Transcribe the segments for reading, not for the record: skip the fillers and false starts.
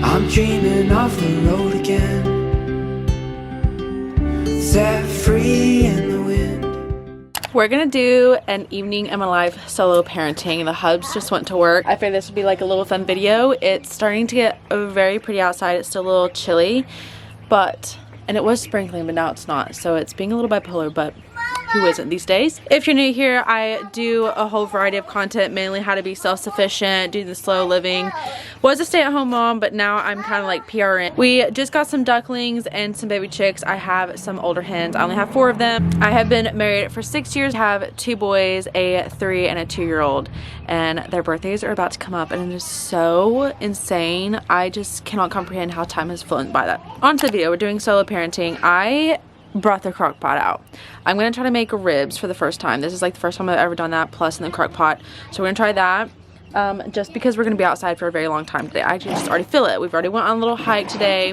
I'm dreaming of the road again, set free in the wind. We're gonna do an evening in my life solo parenting. The hubs just went to work. I figured this would be like a little fun video. It's starting to get very pretty outside. It's still a little chilly, and it was sprinkling, but now it's not. So it's being a little bipolar, but who isn't these days? If you're new here, I do a whole variety of content, mainly how to be self-sufficient, do the slow living. Was a stay-at-home mom, but now I'm kind of like PRN. We just got some ducklings and some baby chicks. I have some older hens. I only have 4 of them. I have been married for 6 years. I have 2 boys, a 3 and a 2-year-old, and their birthdays are about to come up, and it is so insane. I just cannot comprehend how time has flown by that. On to the video. We're doing solo parenting. I brought the crock pot out. I'm gonna try to make ribs for the first time. This is like the first time I've ever done that, plus in the crock pot. So we're gonna try that. Just because we're gonna be outside for a very long time today. I just already feel it. We've already went on a little hike today.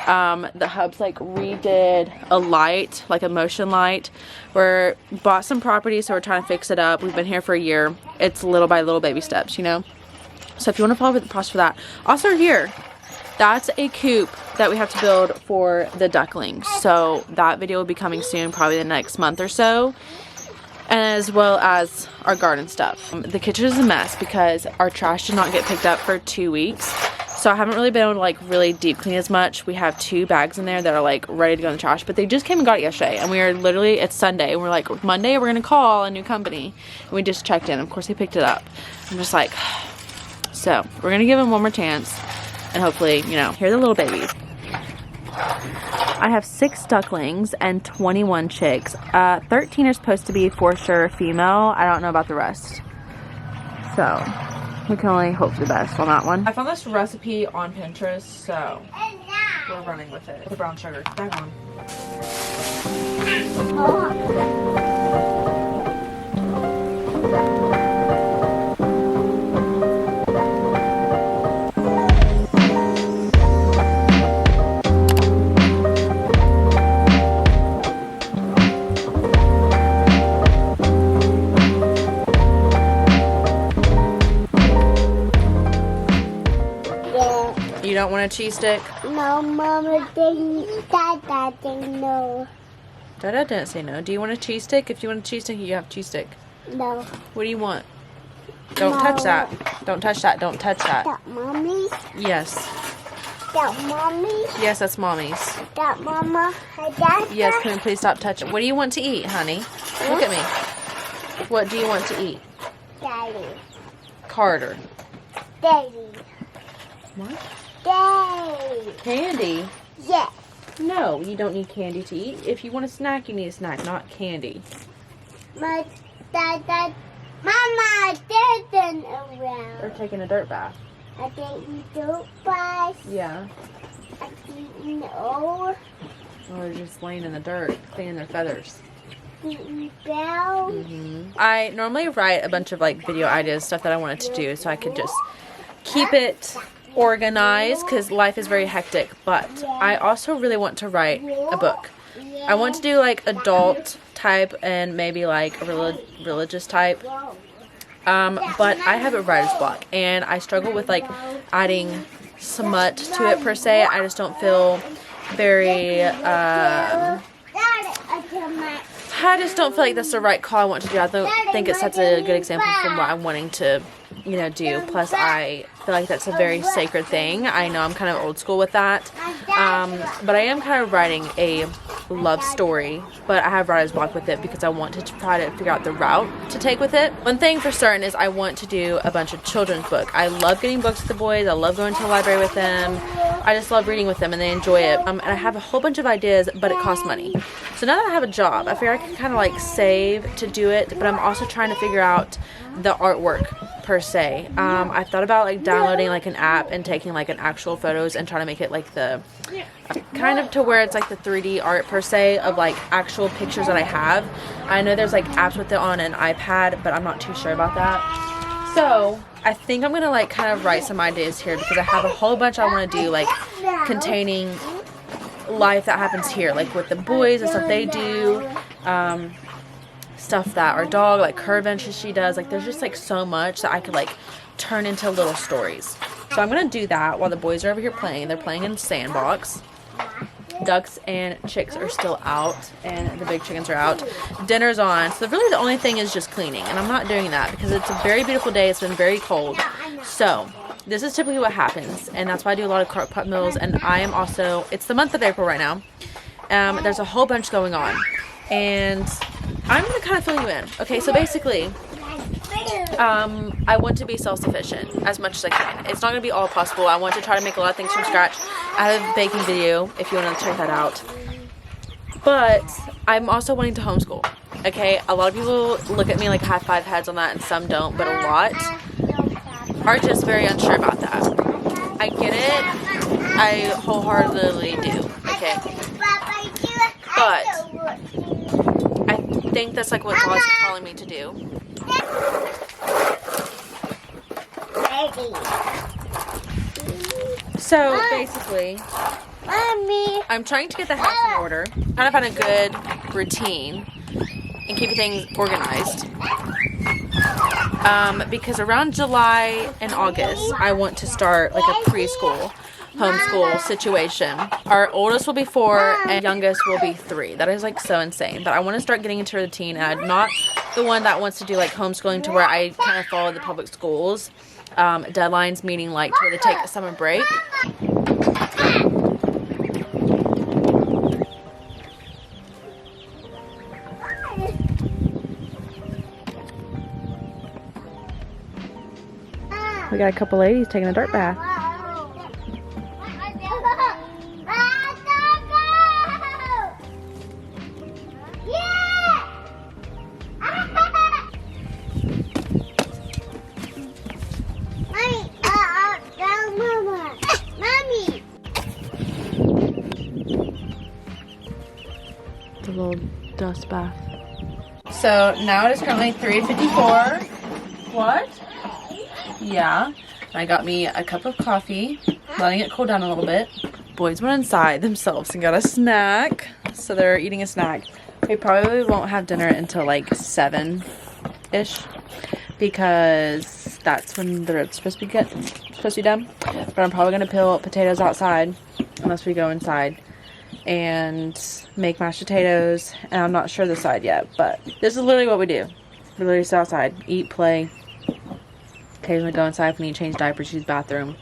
The hubs like redid a light, like a motion light. We're bought some property, so we're trying to fix it up. We've been here for a year. It's little by little baby steps, you know? So if you wanna follow the process for that. Also here, that's a coop that we have to build for the ducklings. So that video will be coming soon, probably the next month or so, as well as our garden stuff. The kitchen is a mess because our trash did not get picked up for 2 weeks. So I haven't really been able to like really deep clean as much. We have 2 bags in there that are like ready to go in the trash, but they just came and got it yesterday. And we are literally, it's Sunday, and we're like, Monday we're gonna call a new company. And we just checked in. Of course they picked it up. I'm just like, so we're gonna give them one more chance. And hopefully, you know, here are the little babies. I have 6 ducklings and 21 chicks. 13 are supposed to be for sure female. I don't know about the rest. So, we can only hope for the best on that one. I found this recipe on Pinterest, so we're running with it. The brown sugar. Back on. You don't want a cheese stick? No, Mama didn't. Dada didn't know. Dada didn't say no. Do you want a cheese stick? If you want a cheese stick, you have a cheese stick. No. What do you want? Don't touch that. Don't touch that. Don't touch that. That Mommy's? Yes. That Mommy's? Yes, that's Mommy's. That Mama? That Yes, can we please stop touching? What do you want to eat, honey? Look at me. What do you want to eat? Daddy. Carter. Daddy. What? Daddy. Candy? Yeah. No, you don't need candy to eat. If you want a snack, you need a snack, not candy. My dad. Mama didn't around. They're taking a dirt bath. I didn't do bus. Yeah. I didn't know. Or they're just laying in the dirt, cleaning their feathers. Didn't bell. I normally write a bunch of like video ideas, stuff that I wanted to do, so I could just keep it organized because life is very hectic. But I also really want to write a book. I want to do like adult type and maybe like a religious type. But I have a writer's block and I struggle with like adding smut to it per se. I just don't feel very I just don't feel like that's the right call I want to do. I don't think it sets a good example from what I'm wanting to, you know, do. Plus, I feel like that's a very sacred thing. I know I'm kind of old school with that. But I am kind of writing a love story, but I have writer's block with it because I want to try to figure out the route to take with it. One thing for certain is I want to do a bunch of children's books. I love getting books with the boys. I love going to the library with them. I just love reading with them and they enjoy it. And I have a whole bunch of ideas, but it costs money. So now that I have a job, I figure I can kind of like save to do it, but I'm also trying to figure out the artwork per se. I thought about like downloading like an app and taking like an actual photos and trying to make it like the kind of to where it's like the 3D art per se of like actual pictures that I have. I know there's like apps with it on an iPad, but I'm not too sure about that. So I think I'm gonna like kind of write some ideas here because I have a whole bunch I want to do like containing life that happens here, like with the boys and stuff they do, stuff that our dog, like her adventures she does. Like there's just like so much that I could like turn into little stories. So I'm gonna do that while the boys are over here playing. They're playing in sandbox. Ducks and chicks are still out, and the big chickens are out. Dinner's on, so really the only thing is just cleaning, and I'm not doing that because it's a very beautiful day. It's been very cold, so this is typically what happens, and that's why I do a lot of crock pot meals. And I am also, it's the month of April right now. There's a whole bunch going on, and I'm gonna kind of fill you in. Okay, so basically I want to be self-sufficient as much as I can. It's not going to be all possible. I want to try to make a lot of things from scratch. I have a baking video if you want to check that out. But I'm also wanting to homeschool. Okay, a lot of people look at me like I have 5 heads on that, and some don't, but a lot are just very unsure about that. I get it. I wholeheartedly do. Okay, but I think that's like what God's calling me to do. So basically, I'm trying to get the house in order, kind of find a good routine and keep things organized. Because around July and August, I want to start like a preschool, homeschool situation. Our oldest will be 4 and youngest will be 3. That is like so insane. But I want to start getting into a routine, and I'm not the one that wants to do like homeschooling to where I kind of follow the public schools deadlines, meaning like to where they take a summer break. We got a couple ladies taking a dirt bath. It's a little dust bath. So now it is currently 3:54. What? Yeah, I got me a cup of coffee, letting it cool down a little bit. Boys went inside themselves and got a snack, so they're eating a snack. We probably won't have dinner until like 7-ish, because that's when they're supposed to be done. But I'm probably gonna peel potatoes outside unless we go inside and make mashed potatoes. And I'm not sure the side yet, but this is literally what we do. We literally sit outside, eat, play. Occasionally go inside if we need to change diapers, use bathroom,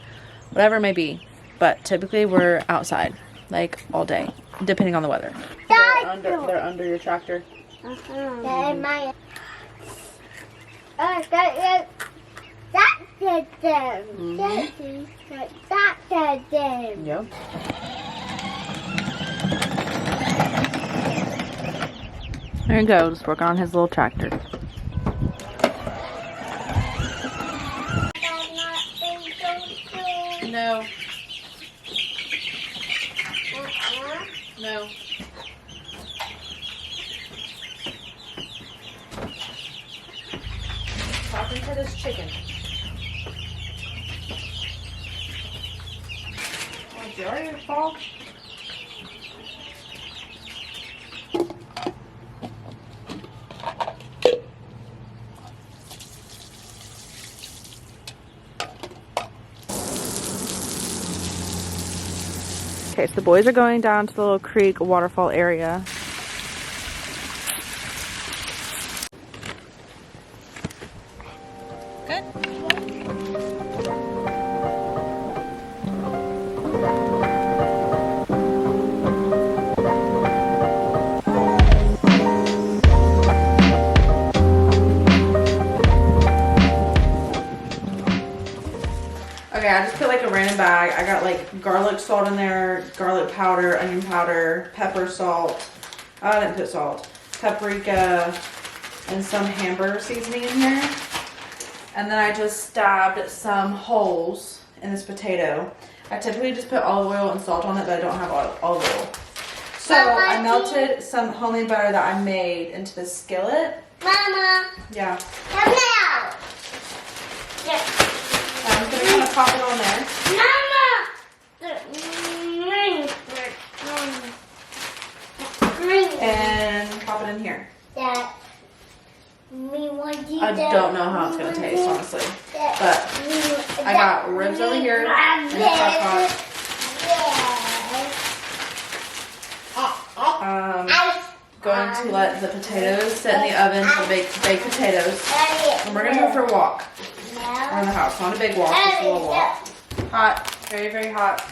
whatever it may be. But typically we're outside, like all day, depending on the weather. They're under your tractor. Yep. There he goes, working on his little tractor. No. No. Pop into this chicken. Oh, did you already fall? Okay, so the boys are going down to the little creek waterfall area. Good. Okay, I just put like a random bag. I got like garlic salt in there, garlic powder, onion powder, pepper salt. I didn't put salt. Paprika, and some hamburger seasoning in here. And then I just stabbed some holes in this potato. I typically just put olive oil and salt on it, but I don't have olive oil. So I melted some homemade butter that I made into the skillet. Mama. Yeah. Come now. Yes. I'm just gonna kind of pop it on there. And pop it in here. That I don't know how it's gonna taste, honestly. But I got ribs over here in the crock pot. Going to let the potatoes sit in the oven for baked potatoes. And we're gonna go for a walk around the house. Not a big walk, just a little walk. Hot, very, very hot.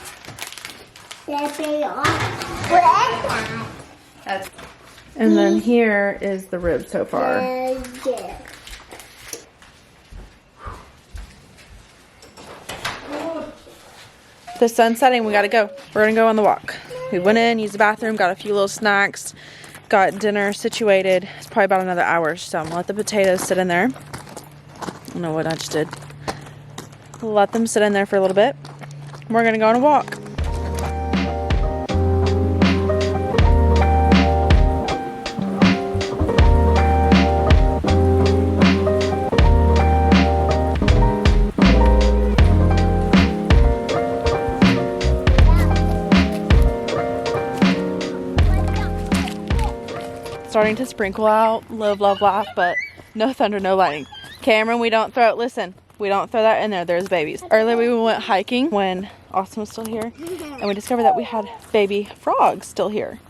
And then here is the rib so far. The sun's setting, we gotta go. We're gonna go on the walk. We went in, used the bathroom, got a few little snacks, got dinner situated. It's probably about another hour, so I'm gonna let the potatoes sit in there. I don't know what I just did. Let them sit in there for a little bit. We're gonna go on a walk. Starting to sprinkle out, live, love, laugh, but no thunder, no lightning. Cameron, we don't throw that in there. There's babies. Earlier we went hiking when Austin was still here, and we discovered that we had baby frogs still here.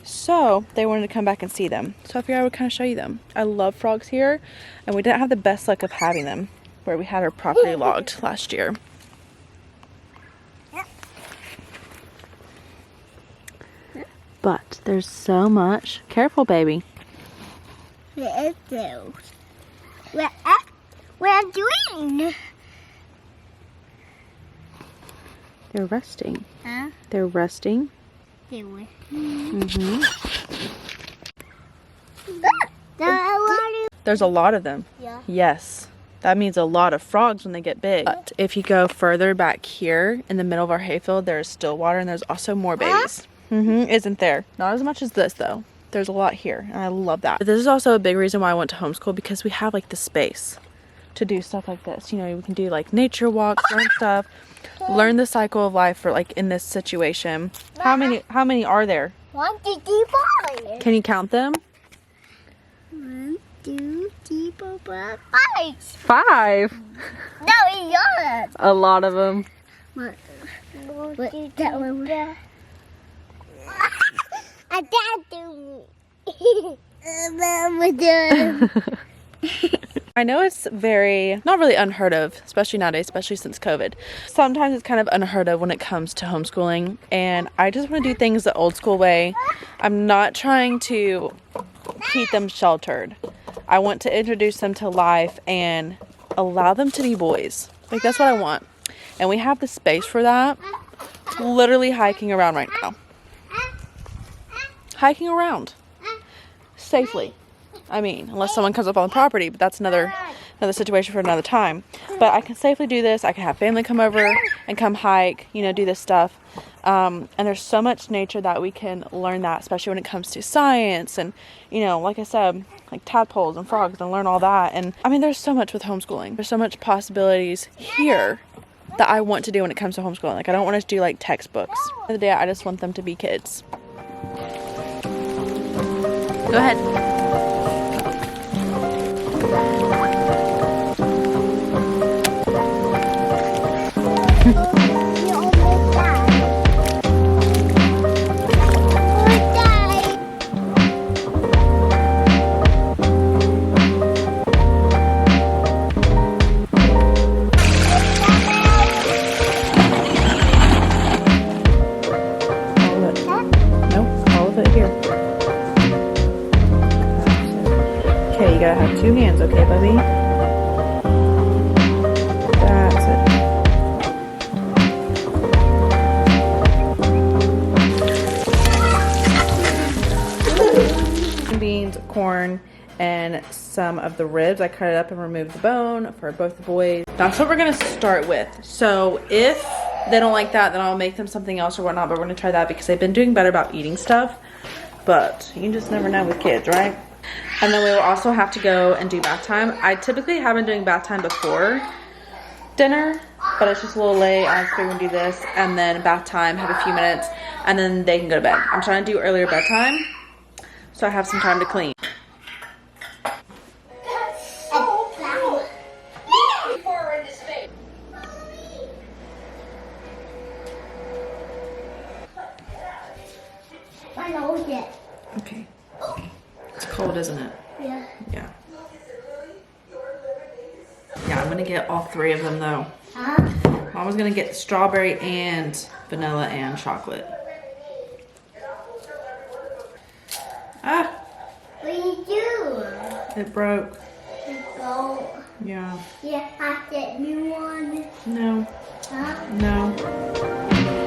So they wanted to come back and see them. So I figured I would kind of show you them. I love frogs here, and we didn't have the best luck of having them where we had our property logged last year. But there's so much. Careful, baby. What is those? What I'm doing? They're resting. Huh? They're resting. They were. There's a lot of them. Yeah. Yes. That means a lot of frogs when they get big. But if you go further back here in the middle of our hayfield, there's still water and there's also more babies. Isn't there? Not as much as this though. There's a lot here and I love that. But this is also a big reason why I went to homeschool, because we have like the space to do stuff like this. You know, we can do like nature walks, learn stuff, learn the cycle of life for like in this situation. How many are there? 1, 2, 3, 4. Can you count them? 1, 2, 3, 4, 5. 5. No, it's yours. A lot of them. What that one? I can't do me. Mama done. I know it's not really unheard of, especially nowadays, especially since COVID. Sometimes it's kind of unheard of when it comes to homeschooling, and I just want to do things the old school way. I'm not trying to keep them sheltered. I want to introduce them to life and allow them to be boys. Like, that's what I want. And we have the space for that. Literally hiking around right now. Hiking around. Safely. I mean, unless someone comes up on the property, but that's another situation for another time. But I can safely do this. I can have family come over and come hike, you know, do this stuff. And there's so much nature that we can learn that, especially when it comes to science and, you know, like I said, like tadpoles and frogs, and learn all that. And I mean, there's so much with homeschooling. There's so much possibilities here that I want to do when it comes to homeschooling. Like, I don't want to do like textbooks. At the end of the day, I just want them to be kids. Go ahead. Okay, you gotta have 2 hands, okay, Bubby? That's it. Beans, corn, and some of the ribs. I cut it up and removed the bone for both the boys. That's what we're gonna start with. So if they don't like that, then I'll make them something else or whatnot, but we're gonna try that because they've been doing better about eating stuff. But you just never know with kids, right? And then we will also have to go and do bath time. I typically have been doing bath time before dinner, but it's just a little late. I figured we're gonna do this and then bath time, have a few minutes, and then they can go to bed. I'm trying to do earlier bedtime so I have some time to clean. I know it. Okay. It's cold, isn't it? Yeah. Yeah. Yeah, I'm gonna get all 3 of them though. Huh? Mama's gonna get strawberry and vanilla and chocolate. Ah! What do you do? It broke. Go. Yeah. Yeah, I get new one. No. Huh? No.